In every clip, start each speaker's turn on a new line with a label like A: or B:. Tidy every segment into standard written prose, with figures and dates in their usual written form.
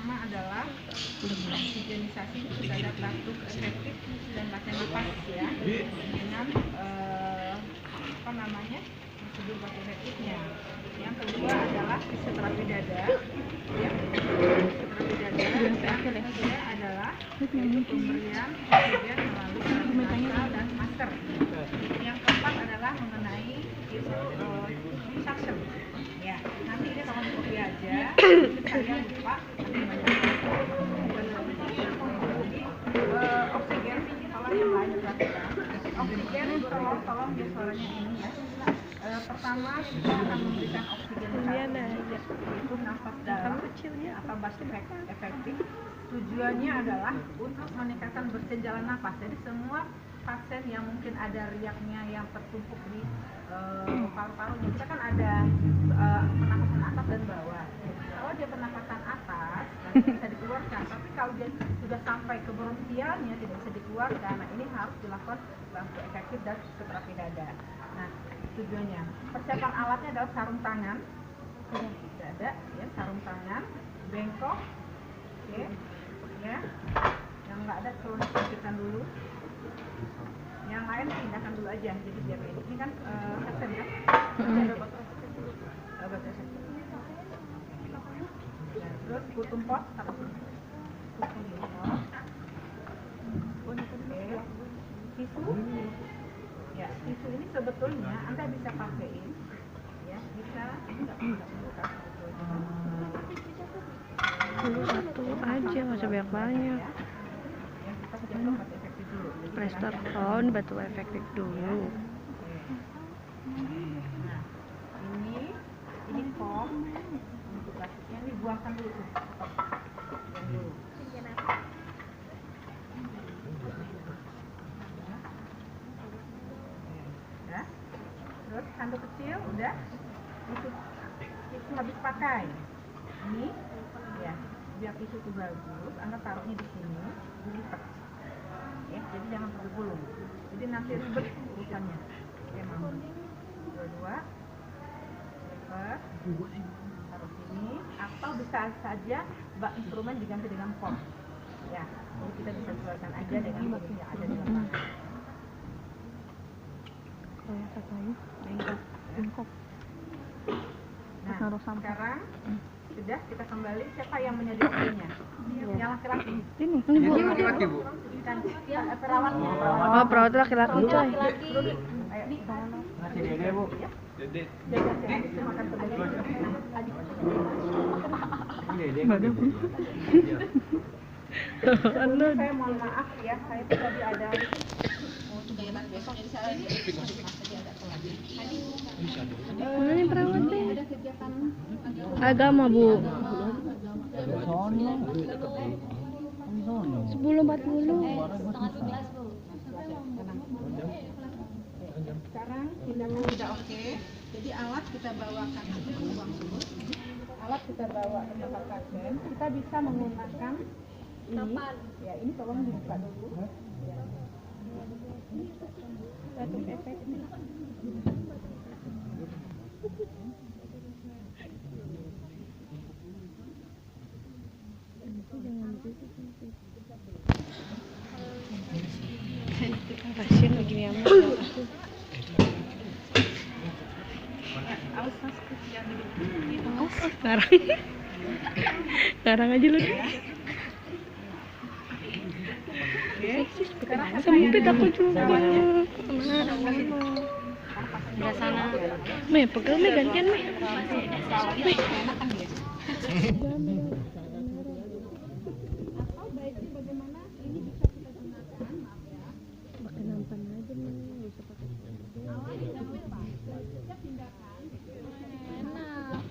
A: pertama adalah higienisasi terhadap batuk efektif dan latihan napas ya, dengan prosedur batuk efektifnya. Yang kedua adalah fisioterapi dada ya. Fisioterapi dada yang ketiga adalah pemberian oksigen melalui nasal dan masker. Yang keempat adalah mengenai suction ya. Nanti ini tolong copy aja, saya lupa oksigen tolong yang lain diperhatikan. Oksigen tolong dia suaranya ini ya. Pertama kita akan memberikan oksigen yaitu nafas dalam atau batuk efektif. Tujuannya adalah untuk meningkatkan bersihin jalan nafas. Jadi semua pasien yang mungkin ada riaknya yang tertumpuk di paru-parunya, kita kan ada pernapasan atas dan bawah. Kalau dia pernapasan atas nanti bisa dikeluarkan, tapi kalau dia sudah sampai ke bronkialnya tidak bisa dikeluarkan, nah ini harus dilakukan batuk efektif dan fisioterapi dada. Nah tujuannya, persiapan alatnya adalah sarung tangan dada ya, sarung tangan bengkok oke ya, yang nggak ada tolong dipikirkan dulu, yang lain pindahkan dulu aja. Jadi biar ini kan section ya, ada batuk efektif dulu. Terus kutum pos taruh sini, kutum pos tisu ya. Tisu ini sebetulnya Anda bisa pakaiin ya, bisa nggak buka
B: satu aja, nggak usah banyak-banyak. Plester on batu efektif dulu.
A: Nah, ini foam untuk plastiknya, ini buangkan dulu tuh. Buang dulu. Ya. Terus handuk kecil udah itu habis pakai. Ini ya, biar tisu itu bagus, Anda taruhnya di sini, dilipat. Ya, jadi jangan tergulung. Jadi nanti ribet urusannya. Ya, mau. Dua-dua. Lipat. Taruh sini, atau bisa saja bak instrumen diganti dengan pom. Ya, jadi kita bisa keluarkan aja dengan mesin yang ada di dalam.
B: Kalau yang satu lagi, bengkok.
A: Nah, sekarang sudah kita kembali, siapa yang menyediakannya? Yang laki-laki.
B: Ini Bu.
C: Laki-laki Bu.
A: Perawatnya.
B: Oh, perawat laki-laki coy.
A: Ayo,
C: Nasi dede Bu. Dede.
A: Dede. Makan
C: Dede.
A: Sebelumnya saya mohon maaf ya, saya tuh tadi ada kegiatan besok jadi saya
B: Mana nih perawatnya?
A: ada kegiatan
B: Agama Bu. 10.40.
A: Sekarang tindakan sudah oke, jadi alat kita bawakan aja ke ruang subuh. Alat kita bawa ke tempat pasien, kita bisa menggunakan ini. Ya, ini tolong dibuka dulu. Ya. Batuk efektif.
B: Pasien begini amat. Sekarang aja lu. Sempit aku juga. Belah sana. Meh, pegel Meh, gantian Meh. Meh.
A: Atau baiknya bagaimana ini bisa kita gunakan, maaf ya.
B: Pakai nampan aja Meh, enggak usah pakai.
A: Alat tidak lupa. Setiap tindakan enak.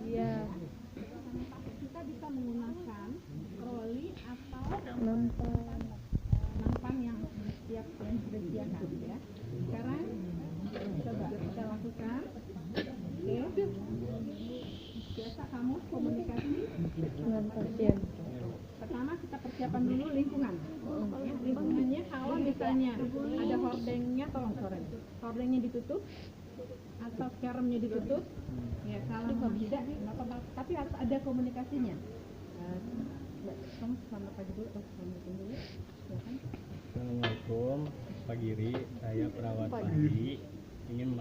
B: Iya.
A: Kita bisa menggunakan troli atau nampan yang siap dan sudah disediakan ya. Sekarang coba kita lakukan. Oke. Biasa kamu komunikasi
B: Dengan pasien.
A: pertama kita persiapan dulu lingkungan. Lingkungannya kalau misalnya ada hordengnya, tolong hordengnya ditutup atau serumnya ditutup ya. Kalau nggak bisa nggak apa-apa, tapi harus ada komunikasinya. Selamat pagi dulu atau assalamualaikum dulu. Silakan.
D: Assalamualaikum, Pak Giri. Saya perawat pagi ingin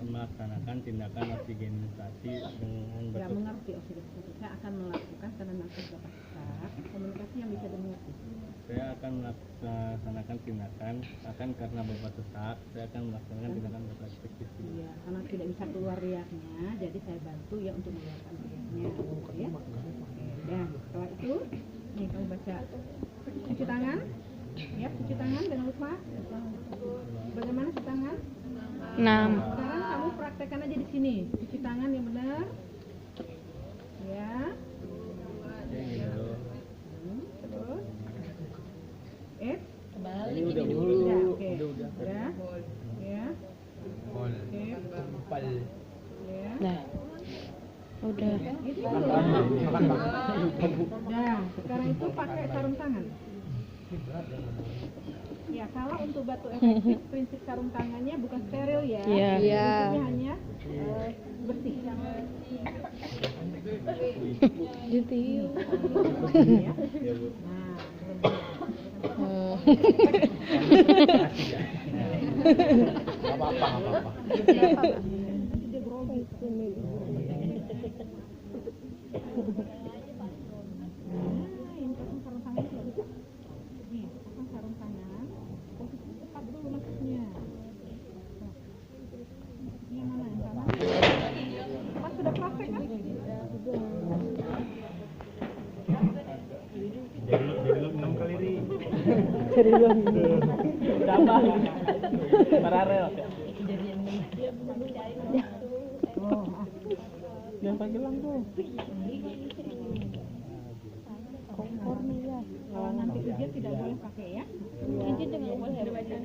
D: melaksanakan tindakan oksigenisasi dengan
A: Ya,
D: betul.
A: mengerti oksigenisasi. Saya akan melakukan karena nanti Bapak staf komunikasi yang bisa dimengerti.
D: Saya akan melaksanakan tindakan karena Bapak sesak. Saya akan melaksanakan tindakan Bapak efektif.
A: Iya, karena tidak bisa keluar riaknya, jadi saya bantu ya untuk mengeluarkan riaknya. Ya. Ya, setelah itu, nih kamu baca cuci tangan. Ya, cuci tangan jangan lupa. Bagaimana cuci tangan?
B: 6.
A: Sekarang kamu praktekkan aja di sini. Cuci tangan yang benar. Ya.
D: Gitu.
A: Terus.
D: Ini udah dulu.
A: Udah, oke.
D: Udah.
A: Udah. Ya. Oke. Ya.
B: Dah. Udah.
A: Itu. Nah, sekarang itu pakai sarung tangan. Ya, kalau untuk batu efektif, prinsip sarung tangannya bukan steril ya.
B: Iya.
A: Prinsipnya hanya bersih.
B: Jadi.
A: Ya.
D: Ya, Bu.
A: Nah,
D: Apa-apa.
A: nanti dia grogi. Ini pasang sarung tangan dulu. Nih, pasang sarung tangan. Posisi tepat dulu maksudnya. Ini yang mana yang salah? Pas sudah praktek kan?
D: Jadi lu 6 kali ri.
C: Tambah. Paralel.
A: Oh, maaf.
C: Jangan pakai lampu.
A: Kalau nanti ujian tidak boleh pakai ya.
B: Izin dengan boleh baca.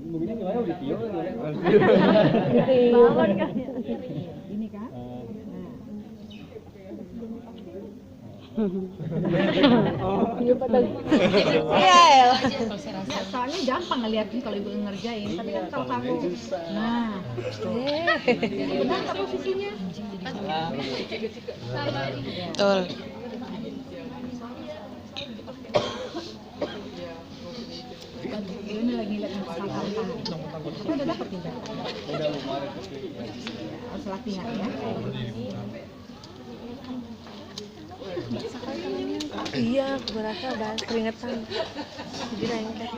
D: Mungkin gimana udah video kan?
B: Bangun kan.
A: Ini kan?
B: Iya.
A: Nah, soalnya gampang ngeliatin kalau ibu ngerjain, tapi kan kalau kamu, nah, benar nggak posisinya?
B: Betul.
A: Ini lagi lihat sarung tangan. Kita udah dapat tidak? Harus latihan ya.
B: Iya, aku merasa udah keringetan. Jadi lengket.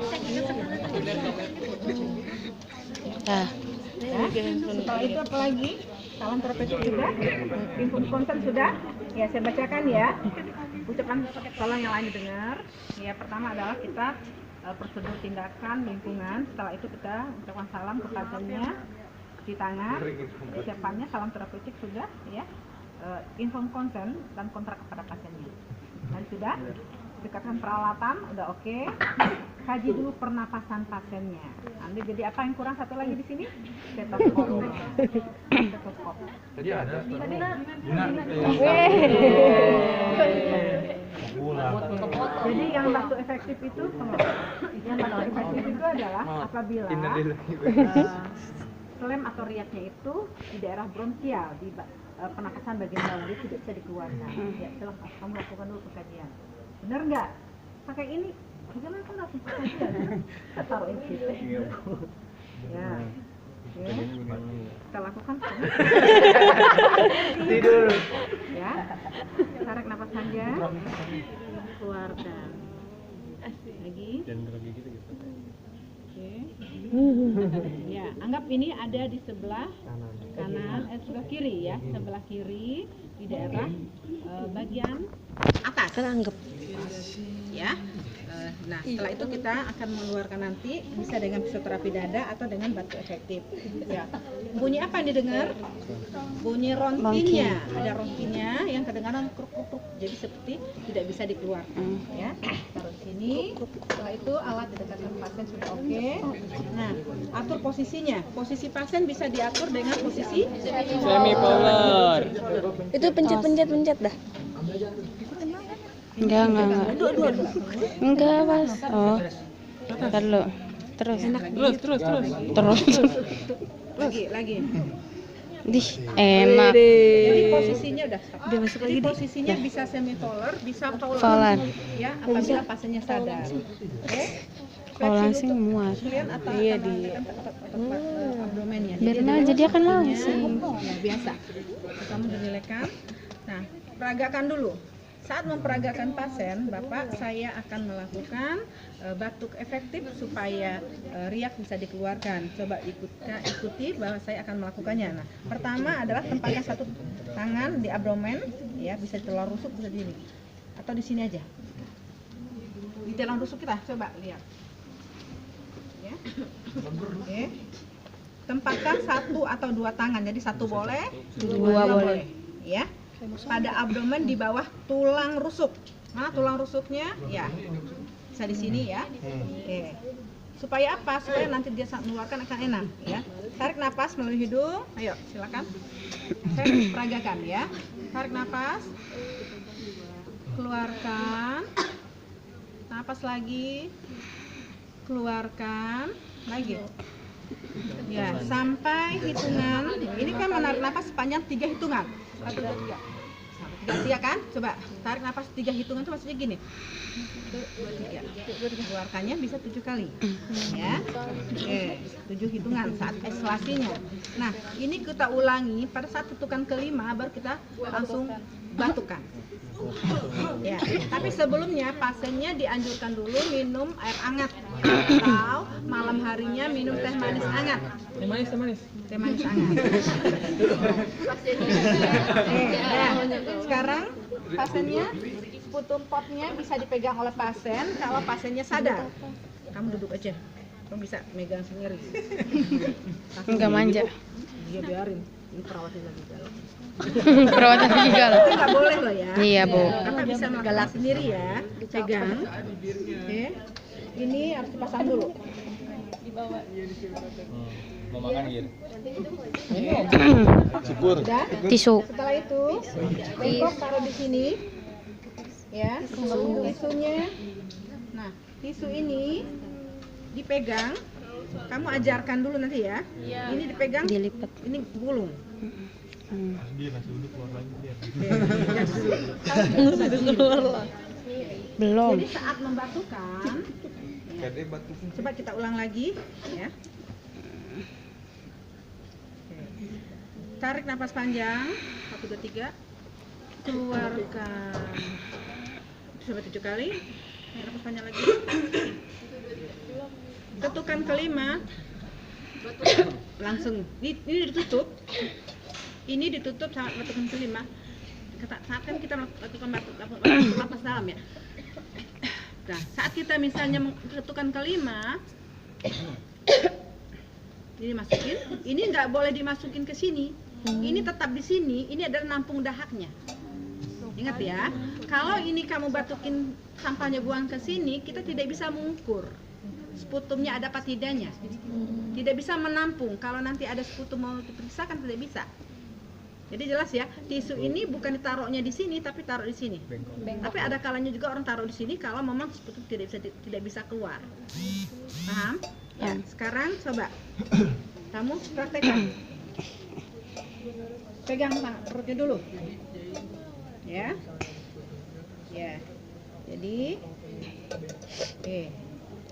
B: Nah,
A: Ya. Setelah itu apa lagi? Salam terapeutik juga. Info konten sudah. Ya, saya bacakan ya. Ucapan salam yang lain didengar. Ya, pertama adalah kita prosedur tindakan lingkungan. Setelah itu kita ucapkan salam ke pasiennya, cuci tangan, persiapannya salam terapeutik sudah ya. Inform konsen dan kontrak kepada pasiennya. Dan sudah dekatkan peralatan udah oke. Kaji dulu pernapasan pasiennya. Nanti jadi apa yang kurang satu lagi di sini? Stetoskop. Stetoskop.
C: Tadi ada.
A: Jadi yang waktu efektif itu adalah apabila flem atau riaknya itu di daerah bronkial di pernapasan bagian bawah dia tidak bisa dikeluarkan. Ya, silahkan kamu lakukan dulu pengkajian. Benar nggak? Pakai ini, bagaimana kamu lakukan pengkajian? Kita taruh ini gitu. Ya. Ya. Kita lakukan
C: Tidur.
A: ya. Tarik napas saja. Keluarkan. Lagi.
D: Dan grogi gitu.
A: Oke. Ya, anggap ini ada di sebelah kanan, sebelah kiri ya, sebelah kiri di daerah bagian atas.
B: kan anggap.
A: Ya. Nah, setelah itu kita akan mengeluarkan nanti bisa dengan fisioterapi dada atau dengan batu efektif. Ya. Bunyi apa yang didengar? Bunyi rontinnya. Ada rontinnya yang kedengaran kruk kruk kruk. Jadi seperti tidak bisa dikeluarkan. Ya. Taruh di sini. Setelah itu alat didekatkan pasien sudah oke. Nah, atur posisinya. Posisi pasien bisa diatur dengan posisi
C: Semi power.
B: Itu pencet dah. Enggak. Enggak, Mas. Oh. Kalau terus.
C: Terus.
B: Terus.
A: Lagi.
B: Dih, enak.
A: Jadi posisinya udah.
B: Udah masuk
A: Jadi
B: lagi, Dik.
A: posisinya bisa semi polar, bisa
B: Polar.
A: polar. Ya, apabila pasiennya sadar. Oke.
B: Kalau langsing muat.
A: Kalian atau
B: Iya,
A: akan
B: Dik.
A: menekan otot abdomennya.
B: Biarin aja, dia kan langsing.
A: Ya, biasa. Kamu dilelekan. Nah, peragakan dulu. Saat memperagakan pasien, Bapak, saya akan melakukan batuk efektif supaya riak bisa dikeluarkan. Coba ikuti bahwa saya akan melakukannya. Nah, pertama adalah tempatkan satu tangan di abdomen, ya, bisa di tulang rusuk, bisa di sini. Atau di sini aja. Di tulang rusuk kita, coba lihat. Ya. Oke. Tempatkan satu atau dua tangan, jadi satu boleh, dua boleh. Ya. Pada abdomen di bawah tulang rusuk. Mana tulang rusuknya? Ya. Bisa di sini ya. Oke. Supaya apa? Supaya nanti dia saat mengeluarkan akan enak ya. Tarik napas melalui hidung. Ayo, silakan. Saya peragakan ya. Tarik napas. Keluarkan. Napas lagi. Keluarkan. Lagi. Ya, sampai hitungan. Ini kan menarik napas sepanjang 3 hitungan. 1, 2, 3. 3 kan? Coba tarik napas 3 hitungan itu maksudnya gini. 1, 2, 3. Keluarkannya bisa 7 kali. Ya. Oke, 7 hitungan saat ekhalasinya. Nah, ini kita ulangi pada saat hitungan kelima baru kita langsung batukan. Ya, tapi sebelumnya pasiennya dianjurkan dulu minum air hangat atau malam harinya minum teh manis hangat.
C: Teh manis.
A: Teh manis hangat. Sekarang pasiennya sputum potnya bisa dipegang oleh pasien kalau pasiennya sadar. Kamu duduk aja, kamu bisa megang sendiri.
B: Enggak manja.
A: Dia biarin, ini perawatin lagi galak.
B: Perawatan ginjal.
A: Tapi nggak boleh loh ya.
B: Iya, Bu.
A: Kakak bisa melakukan sendiri ya. Pegang. Oke. Ini harus dipasang dulu.
D: Mau makan gitu.
C: Syukur.
A: Udah.
B: Tisu.
A: Setelah itu, bengkok taruh di sini. Ya, tisunya. Nah, tisu ini dipegang. Kamu ajarkan dulu nanti ya. Ini dipegang.
B: Dilipat.
A: Ini gulung.
C: Dia masih duduk keluar lagi dia.
B: Belum.
A: Jadi saat membatukan,
C: Kade batuk.
A: coba kita ulang lagi ya. Tarik napas panjang 1, 2, 3. Keluarkan. Coba 7 kali. Napas panjang lagi. Ketukan kelima. Langsung ini ditutup. Ini ditutup saat batukan kelima. Saat kan kita melakukan napas dalam ya. Nah, saat kita misalnya ketukan kelima, ini masukin. Ini nggak boleh dimasukin ke sini. Ini tetap di sini. Ini adalah nampung dahaknya. Ingat ya. Kalau ini kamu batukin sampahnya buang ke sini, kita tidak bisa mengukur sputumnya ada apa tidaknya. Tidak bisa menampung. Kalau nanti ada sputum mau diperiksa kan tidak bisa. Jadi jelas ya, tisu ini bukan ditaruhnya di sini, tapi taruh di sini. Tapi ada kalanya juga orang taruh di sini kalau memang sputum tidak bisa keluar. Paham? Ya. Sekarang coba kamu praktekkan. Pegang perutnya dulu. Ya. Ya. Jadi,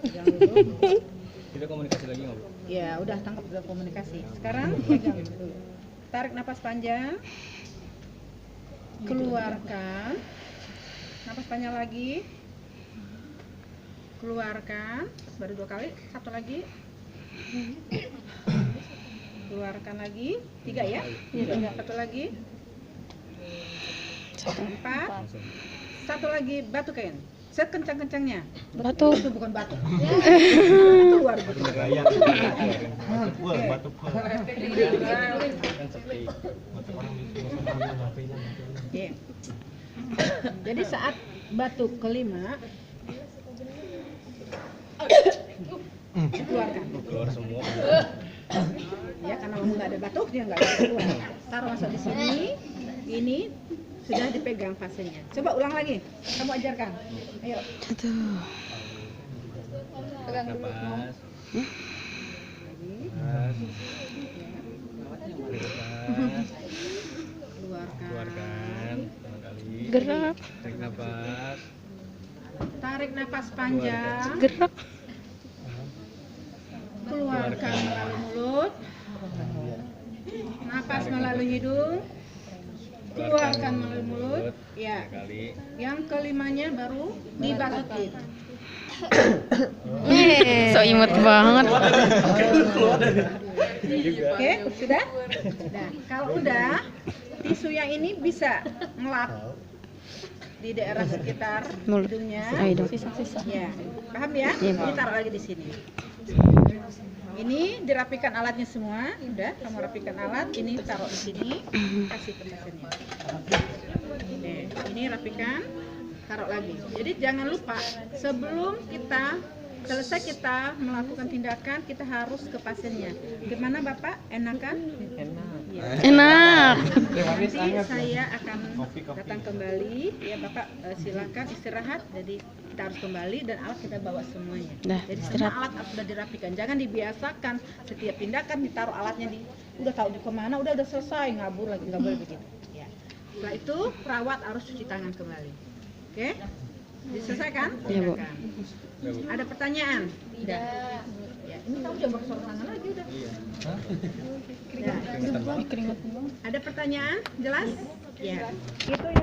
A: pegang dulu.
D: Kita komunikasi lagi nggak, Bu?
A: Ya, udah tangkap udah komunikasi. Sekarang pegang dulu. Tarik napas panjang. Keluarkan. Napas panjang lagi. Keluarkan. Baru 2 kali. 1 lagi. Keluarkan lagi. 3 ya? 1 lagi. 4. 1 lagi batukin. Sekencang-kencangnya.
B: Batuk.
A: Itu bukan batuk. Keluar gitu.
C: Gaya. Wah, batuk.
D: Kan sepi.
A: Oke. Jadi saat batuk kelima keluarkan.
D: Keluar semua.
A: Ya, karena kamu nggak ada batuk dia nggak bisa keluar. Taruh masuk di sini. Ini sudah dipegang pasiennya. Coba ulang lagi. Kamu ajarkan. Ayo. Pegang dulu.
D: Napas.
A: Lagi.
D: Napas.
A: Ya.
D: Keluarkan. Pertama kali.
B: Gerak.
D: Tarik nafas.
A: Tarik nafas panjang.
B: Gerak.
A: Keluarkan melalui mulut. Napas melalui hidung. Keluarkan melalui mulut. Ya.
D: 3 kali.
A: Yang kelimanya baru dibasukin.
B: So imut banget.
A: Oke, sudah? Nah, kalau udah, tisu yang ini bisa ngelap di daerah sekitar
B: Mulut.
A: hidungnya.
B: Hidung.
A: Ya, paham ya?
B: Iya.
A: Ini taruh lagi di sini. Ini dirapikan alatnya semua, udah kamu rapikan alat. Ini taruh di sini, kasih ke pasiennya. Nih, ini rapikan, taruh lagi. Jadi jangan lupa sebelum kita selesai kita melakukan tindakan, kita harus ke pasiennya. Gimana Bapak? Enak kan? Enak. Ya.
B: Enak.
A: Nanti saya akan datang kembali. Ya Bapak silakan istirahat. Jadi kita harus kembali dan alat kita bawa semuanya.
B: Dah,
A: Jadi semua
B: istirahat.
A: alat sudah dirapikan. Jangan dibiasakan setiap tindakan ditaruh alatnya di. Udah tahu di kemana, udah selesai ngabur lagi, nggak boleh begitu. Ya. Setelah itu perawat harus cuci tangan kembali. Oke? Diselesaikan?
B: Iya, Bu.
A: Silakan. Ada pertanyaan? Tidak. Ya, ini kamu jangan bersuara sana lagi udah. Ya. Ada pertanyaan? Jelas? Ya. Itu yang